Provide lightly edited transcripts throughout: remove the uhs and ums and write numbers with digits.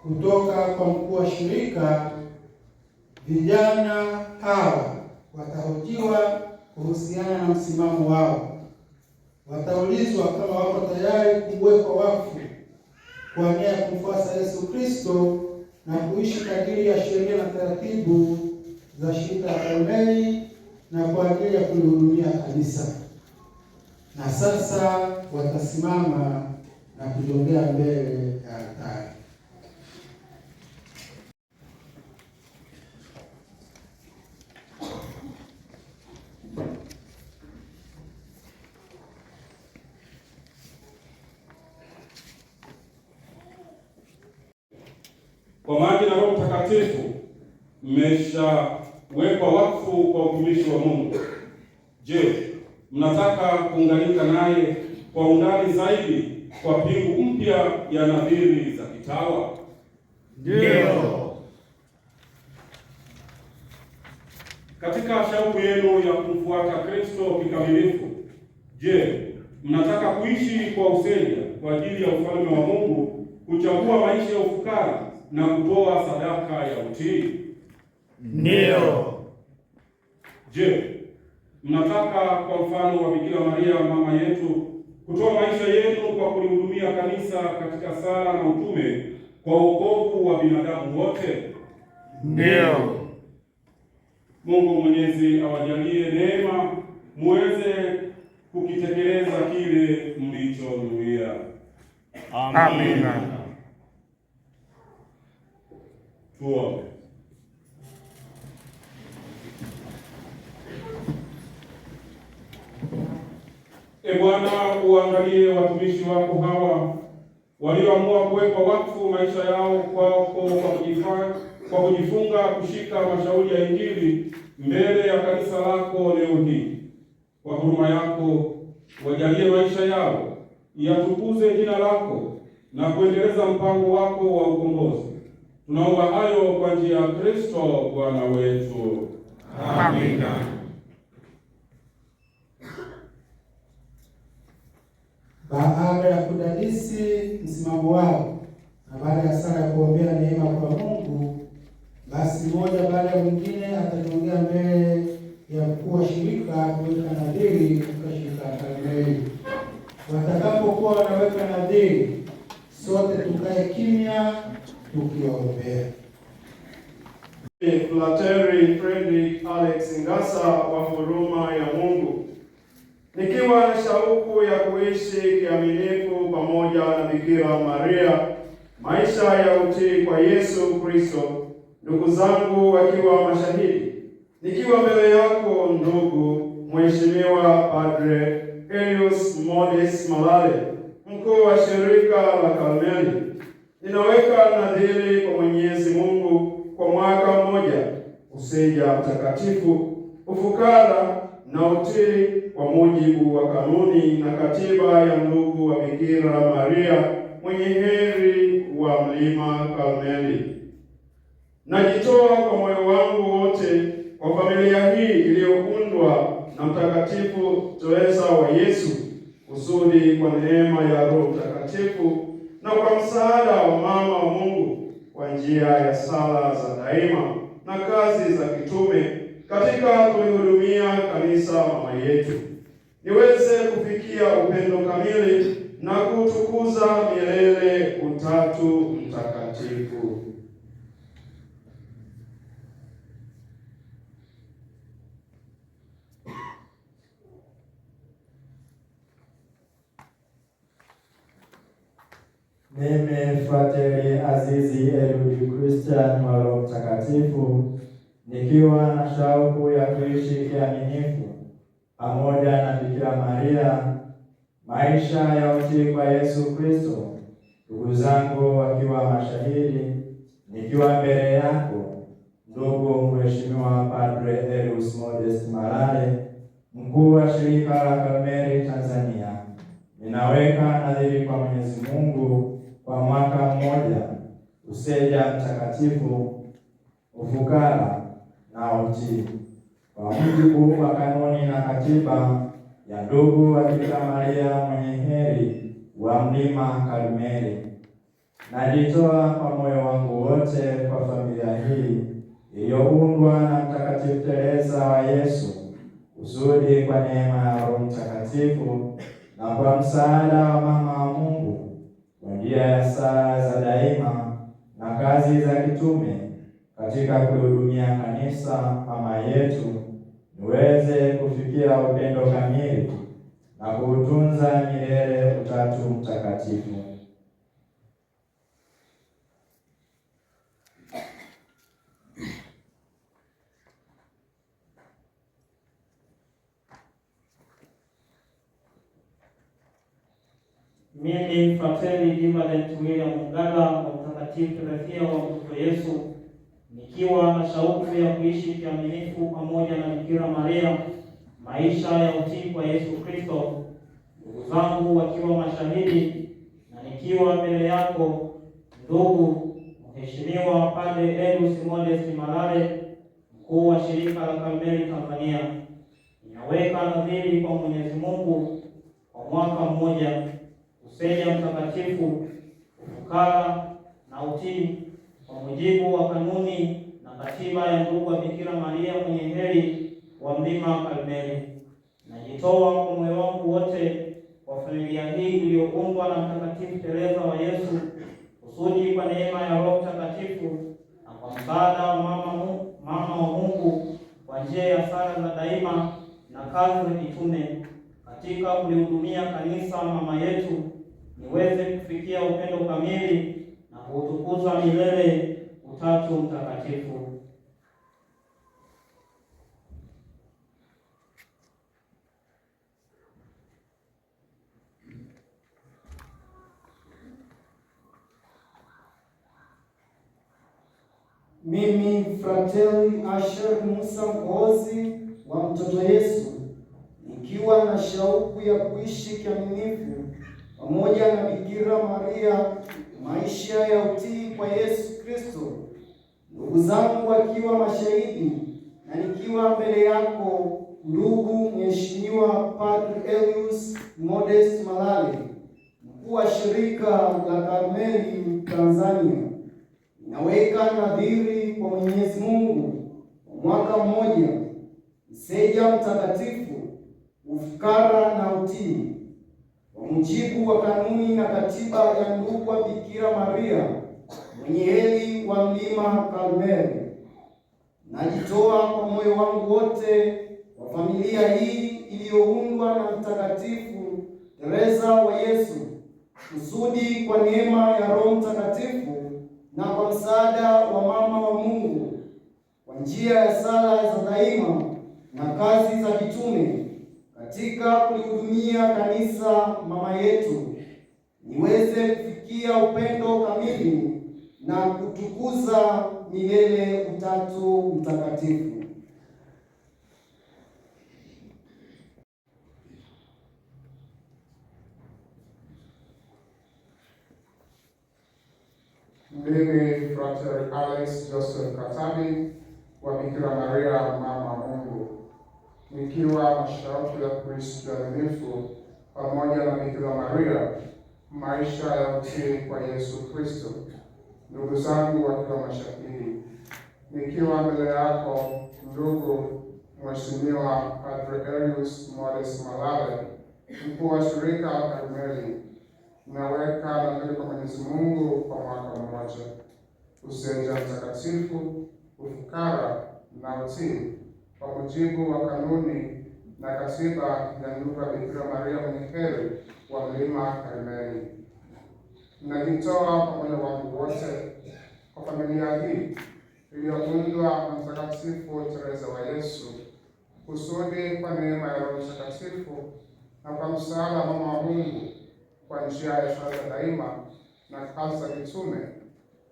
kutoka kwa mkuu wa shirika, vijana hawa watahojiwa kuhusiana na msimamo wao. Wataulizwa kama wako tayari kuwekwa wakfu kwa nia ya kumfuasa Yesu Kristo na kuishi kadiri ya sheria na taratibu za shirika la Karmeli na kwa ajili ya kulihudumia kanisa. Na sasa watasimama na kujongea mbele ya altari. Kwa maji na Roho Mtakatifu mmeshawekwa wakfu kwa utumishi wa Mungu. Je, mnataka kuunganika naye kwa undani zaidi kwa pingu mpya ya nadhiri za kitawa? Ndio. Katika shauku yenu ya kumfuata Kristo kikamilifu, je, mnataka kuishi kwa useja kwa ajili ya ufalme wa Mungu, kuchagua maisha ya ufukara na kutoa sadaka ya utii? Ndio. Je, mnataka kwa mfano wa Bikira Maria mama yetu kutoa maisha yenu kwa kulihudumia kanisa katika sala na utume kwa wokovu wa binadamu wote? Ndio. Mungu Mwenyezi awajalie neema muweze kukitekeleza kile mlichonuia. Amina. Tuombe. E Bwana, uangalie watumishi wako hawa walioamua kuweka wakfu maisha yao kwako kwa kujifunga kushika mashauri ya Injili mbele ya kanisa lako leo hii. Kwa huruma yako wajalie maisha yao yatukuze jina lako na kuendeleza mpango wako wa ukombozi. Tunaomba hayo kwa njia ya Kristo Bwana wetu. Amina. Baada ya kudadisi msimamo wao na baada ya sala ya kuombea neema kwa Mungu, basi mmoja baada ya mwingine atajongea mbele ya mkuu wa shirika kuweka nadhiri katika shirika la Karmeli. Watakapokuwa wanaweka nadhiri, sote tukae kimya tukiombea. Frateri Frederick Alex Ngasa wa huruma ya Mungu, nikiwa na shauku ya kuishi kiaminifu pamoja na Bikira Maria maisha ya utii kwa Yesu Kristo, ndugu zangu wakiwa mashahidi, nikiwa mbele yako ndugu Mheshimiwa Padre Elius Modest Malale, mkuu wa shirika la Karmeli, ninaweka nadhiri kwa Mwenyezi Mungu kwa mwaka mmoja useja mtakatifu, ufukara na utii kwa mujibu wa kanuni na katiba ya ndugu wa Bikira Maria mwenye heri wa Mlima Karmeli. Najitoa kwa moyo wangu wote kwa familia hii iliyoundwa na Mtakatifu Teresa wa Yesu, kusudi kwa neema ya Roho Mtakatifu na kwa msaada wa Mama wa Mungu kwa njia ya sala za daima na kazi za kitume katika kulihudumia kanisa mama yetu, niweze kufikia upendo kamili na kutukuza milele Utatu Mtakatifu. Mimi Frateri Azizi Eludi Christian wa Roho Mtakatifu, nikiwa na shauku ya kuishi kiaminifu pamoja na Bikira Maria maisha ya utii kwa Yesu Kristo, ndugu zangu wakiwa mashahidi, nikiwa mbele yako ndugu Mheshimiwa Padre Elius Modest Malale, mkuu wa shirika la Karmeli Tanzania, ninaweka nadhiri kwa Mwenyezi Mungu kwa mwaka mmoja useja mtakatifu, ufukara na utii kwa mujibu wa kanuni na katiba ya ndugu wa Bikira Maria mwenye heri wa Mlima Karmeli. Najitoa kwa moyo wangu wote kwa familia hii iliyoundwa na Mtakatifu Teresa wa Yesu, kusudi kwa neema ya Roho Mtakatifu na kwa msaada wa Mama wa Mungu, kwa njia ya sala za daima na kazi za kitume katika kuhudumia kanisa mama yetu, niweze kufikia upendo kamili na kuutunza milele Utatu Mtakatifu. Mimi Frateli Divalent William Mgala wa Mtakatifu Teresia wa Mtoto Yesu, nikiwa na shauku ya kuishi kiaminifu pamoja na Bikira Maria maisha ya utii kwa Yesu Kristo, ndugu zangu wakiwa mashahidi, na nikiwa mbele yako ndugu Mheshimiwa Padre Elius Modest Malale, mkuu wa shirika la Karmeli Tanzania, ninaweka nadhiri kwa Mwenyezi Mungu kwa mwaka mmoja kusenya mtakatifu, ufukara na utii kwa mujibu wa kanuni na katiba ya ndugu wa Bikira Maria mwenye heri wa Mlima Karmeli. Najitoa kwa moyo wangu wote kwa familia hii iliyoundwa na Mtakatifu Teresa wa Yesu, kusudi kwa neema ya Roho Mtakatifu na kwa msaada wa mama wa Mungu, kwa njia ya sala za daima na kazi za kitume katika kulihudumia kanisa mama yetu, niweze kufikia upendo kamili na kuutukuza milele Utatu Mtakatifu. Mimi Frateli Asher Musa Mkozi wa Mtoto Yesu, nikiwa na shauku ya kuishi kiaminifu pamoja na Bikira Maria maisha ya utii kwa Yesu Kristo, ndugu zangu wakiwa mashahidi, na nikiwa mbele yako ndugu Mheshimiwa Padre Elius Modest Malale, mkuu wa shirika la Karmeli Tanzania, naweka nadhiri kwa Mwenyezi Mungu kwa mwaka mmoja mseja mtakatifu, ufukara na utii kwa mujibu wa kanuni na katiba ya ndugu wa Bikira Maria mwenye heri wa Mlima Karmeli. Najitoa kwa moyo wangu wote kwa familia hii iliyoundwa na Mtakatifu Teresa wa Yesu, kusudi kwa neema ya Roho Mtakatifu na kwa msaada wa Mama wa Mungu, kwa njia ya sala za daima na kazi za kitume katika kulihudumia kanisa mama yetu, niweze kufikia upendo kamili na kutukuza milele Utatu Mtakatifu. Mimi Frater Alex Joseph Katabi wa Bikira Maria mama Mungu, nikiwa na shauku ya kuishi kiaminifu pamoja na Bikira Maria maisha ya utii kwa Yesu Kristo, ndugu zangu wakiwa mashahidi, nikiwa mbele yako ndugu Mheshimiwa Padre Elius Modest Malale, mkuu wa shirika la Karmeli, naweka nadhiri kwa Mwenyezi Mungu kwa mwaka mmoja useja mtakatifu, ufukara na utii kwa mujibu wa kanuni na katiba ya ndugu wa Bikira Maria mwenye heri wa Mlima Karmeli. Najitoa kwa moyo wangu wote kwa familia hii iliyoundwa na Mtakatifu Teresa wa Yesu, kusudi kwa neema ya Roho Mtakatifu na kwa msaada wa Mama wa Mungu, kwa njia ya sala daima na kazi za kitume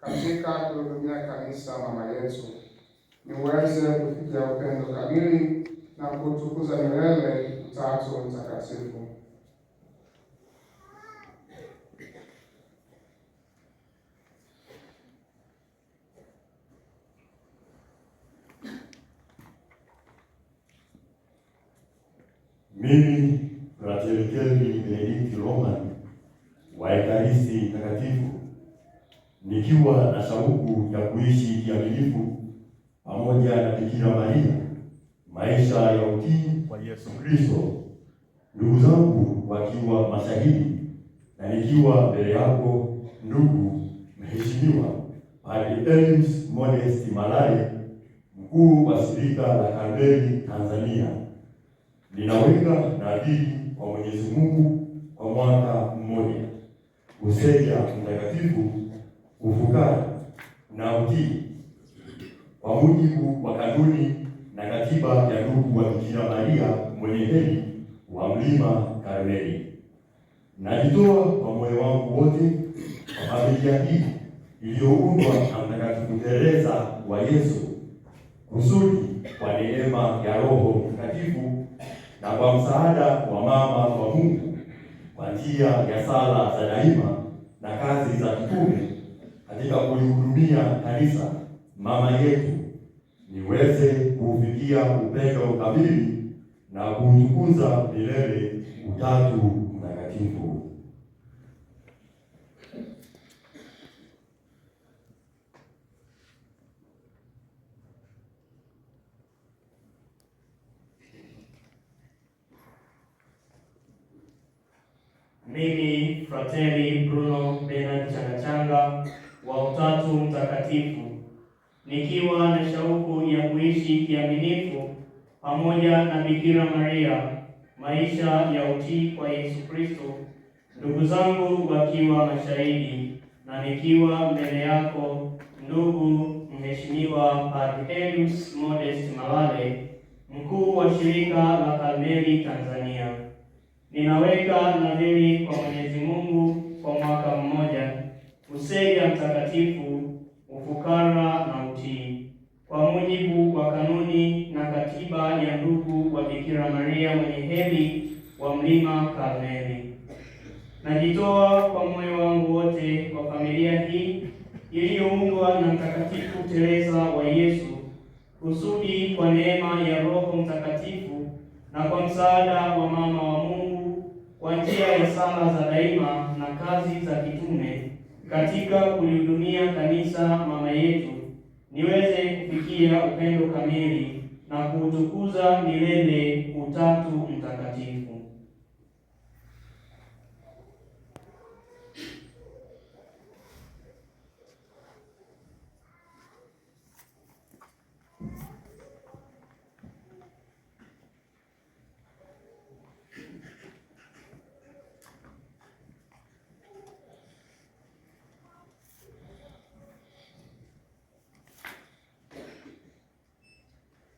katika kuhudumia kanisa mama yetu, niweze kufikia upendo kamili na kutukuza milele Utatu Mtakatifu. Mimi Frateri Kelvin Benedict Roman wa Ekaristi Takatifu, nikiwa na shauku ya kuishi kiaminifu pamoja na Bikira Maria maisha ya utii kwa Yesu Kristo, ndugu zangu wakiwa mashahidi, na nikiwa mbele yako ndugu mheshimiwa Padre Elius Modest Malale, mkuu wa shirika la Karmeli Tanzania, ninaweka nadhiri kwa Mwenyezi Mungu kwa mwaka mmoja useja mtakatifu, ufukara na utii kwa mujibu wa kanuni na katiba ya ndugu wa Bikira Maria mwenye heri wa Mlima Karmeli. Najitoa kwa moyo wangu wote kwa familia hii iliyoundwa na Mtakatifu Teresa wa Yesu, kusudi kwa neema ya Roho Mtakatifu na kwa msaada wa Mama wa Mungu, kwa njia ya sala za daima na kazi za kitume katika kulihudumia kanisa mama yetu, niweze kuufikia upendo kamili na kuutukuza milele Utatu Mtakatifu. Mimi Frateli Bruno Bernard Changachanga wa Utatu Mtakatifu, nikiwa na shauku ya kuishi kiaminifu pamoja na Bikira Maria maisha ya utii kwa Yesu Kristo, ndugu zangu wakiwa mashahidi, na nikiwa mbele yako ndugu mheshimiwa Padre Elius Modest Malale, mkuu wa shirika la Karmeli Tanzania, ninaweka nadhiri kwa Mwenyezi Mungu kwa mwaka mmoja useja mtakatifu, ufukara na utii kwa mujibu wa kanuni na katiba ya ndugu wa Bikira Maria mwenye heri wa Mlima Karmeli. Najitoa kwa moyo wangu wote kwa familia hii iliyoundwa na Mtakatifu Teresa wa Yesu, kusudi kwa neema ya Roho Mtakatifu na kwa msaada wa Mama wa Mungu, kwa njia ya sala za daima na kazi za kitume katika kulihudumia kanisa mama yetu, niweze kufikia upendo kamili na kuutukuza milele Utatu Mtakatifu.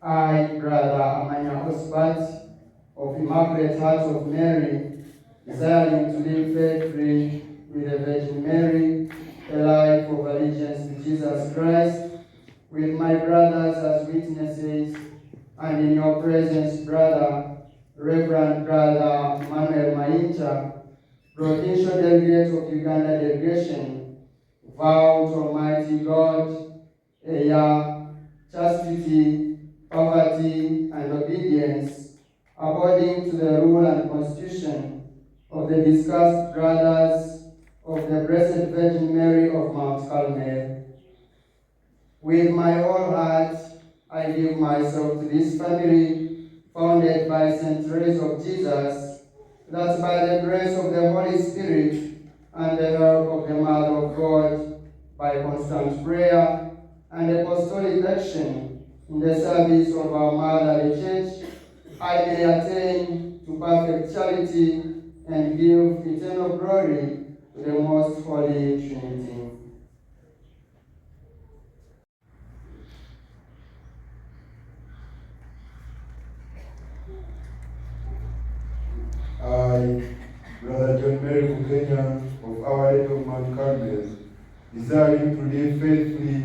I, Brother Amanya Osbert of Immaculate Heart of Mary, desiring to live faithfully with the Virgin Mary, a life of allegiance to Jesus Christ, with my brothers as witnesses, and in your presence, Brother, Reverend Brother Manuel Maincha, Provincial Delegate of Uganda Delegation, vow to Almighty God, chastity, poverty, and obedience, according to the rule and constitution of the discussed Brothers of the Blessed Virgin Mary of Mount Carmel. With my whole heart, I give myself to this family, founded by St. Teresa of Jesus, that by the grace of the Holy Spirit and the help of the Mother of God, by constant prayer and apostolic action, in the service of our Mother the Church, I may attain to perfect charity and give eternal glory to the Most Holy Trinity. I, Brother John Mary Bukenya of Our Lady of Mount Carmel, desiring to live faithfully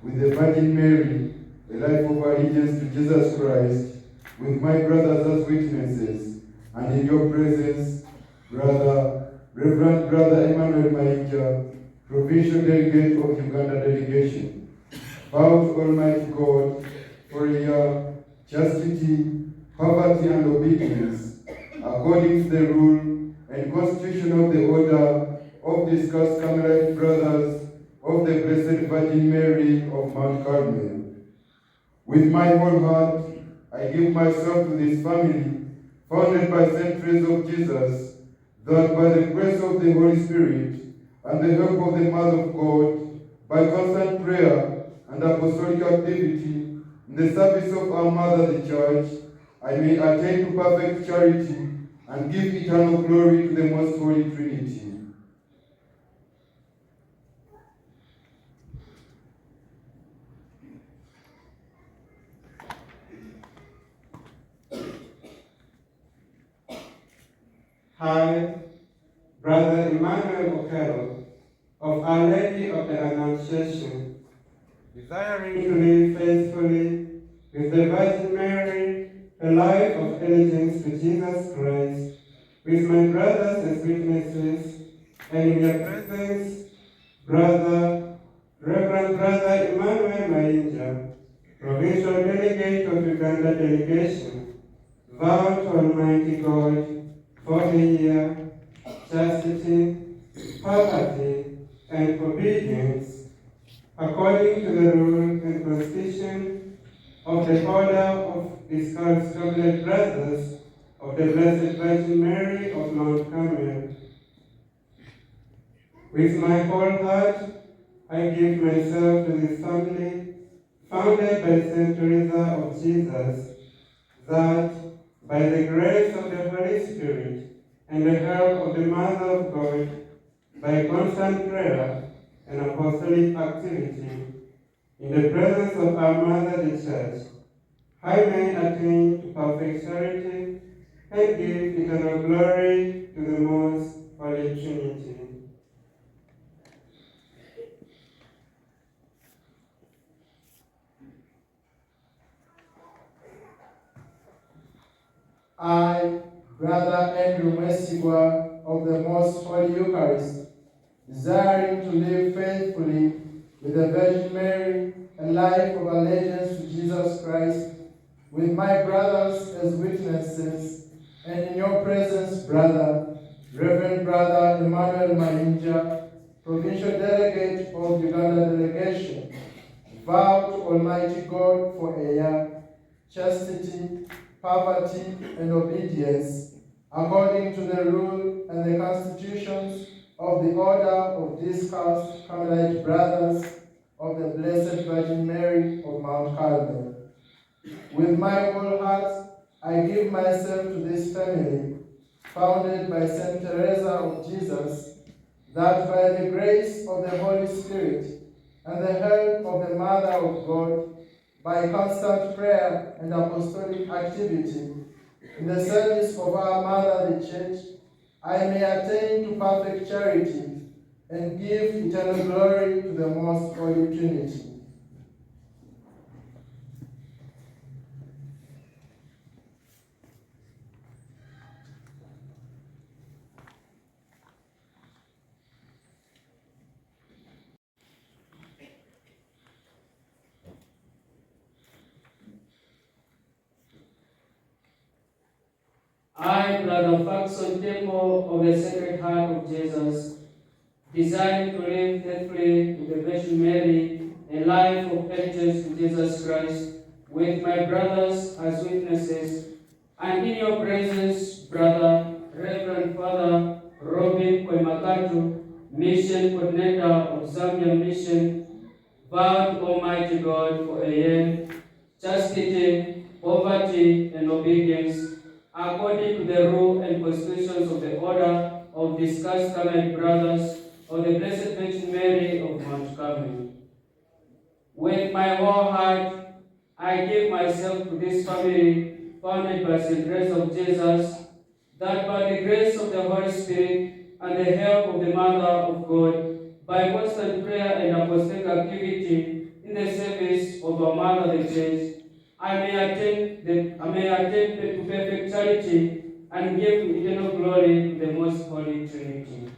with the Virgin Mary, a life of allegiance to Jesus Christ, with my brothers as witnesses, and in your presence, Reverend Brother Emmanuel Maincha, Provincial Delegate of Uganda Delegation, vow to Almighty God for your chastity, poverty, and obedience, according to the rule and constitution of the Order of Discussed Carmelite Brothers of the Blessed Virgin Mary of Mount Carmel. With my whole heart, I give myself to this family, founded by St. Teresa of Jesus, that by the grace of the Holy Spirit and the help of the Mother of God, by constant prayer and apostolic activity in the service of our Mother the Church, I may attain to perfect charity and give eternal glory to the Most Holy Trinity. I, Brother Emmanuel Okero, of Our Lady of the Annunciation, desiring to live faithfully with the Virgin Mary, a life of allegiance to Jesus Christ, with my brothers as witnesses, and in your presence, Reverend Brother Emmanuel Mainja, Provincial Delegate of Uganda Delegation, vow to Almighty God for a year, chastity, poverty, and obedience, according to the rule and constitution of the Order of Discarded Brothers of the Blessed Virgin Mary of Mount Carmel. With my whole heart, I give myself to this family, founded by St. Teresa of Jesus, that by the grace of the Holy Spirit and the help of the Mother of God, by constant prayer and apostolic activity, in the presence of our Mother the Church, I may attain to perfect charity and give eternal glory to the Most Holy Trinity. I, Brother Andrew Mwesigwa of the Most Holy Eucharist, desiring to live faithfully with the Virgin Mary, a life of allegiance to Jesus Christ, with my brothers as witnesses, and in your presence, Brother, Reverend Brother Emmanuel Mainja, Provincial Delegate of Uganda Delegation, vow to Almighty God for a year, chastity, poverty, and obedience, according to the rule and the constitutions of the Order of Discarded Carmelite Brothers of the Blessed Virgin Mary of Mount Carmel. With my whole heart, I give myself to this family, founded by St. Teresa of Jesus, that by the grace of the Holy Spirit and the help of the Mother of God, by constant prayer and apostolic activity, in the service of our Mother the Church, I may attain to perfect charity and give eternal glory to the Most Holy Trinity. I, Brother Faxon Temple of the Sacred Heart of Jesus, desiring to live faithfully to the Virgin Mary, a life of allegiance to Jesus Christ, with my brothers as witnesses, and in your presence, Brother Reverend Father Robin Kwemakatu, Mission Coordinator of Zambia Mission, vow to Almighty God for a year, chastity, poverty, and obedience, according to the rule and constitutions of the Order of Discarded Carmelite Brothers of the Blessed Virgin Mary of Mount Carmel. With my whole heart, I give myself to this family, founded by St. Teresa of Jesus, that by the grace of the Holy Spirit and the help of the Mother of God, by constant prayer and apostolic activity in the service of our Mother the Church, I may attain to perfect charity and give eternal glory to the Most Holy Trinity.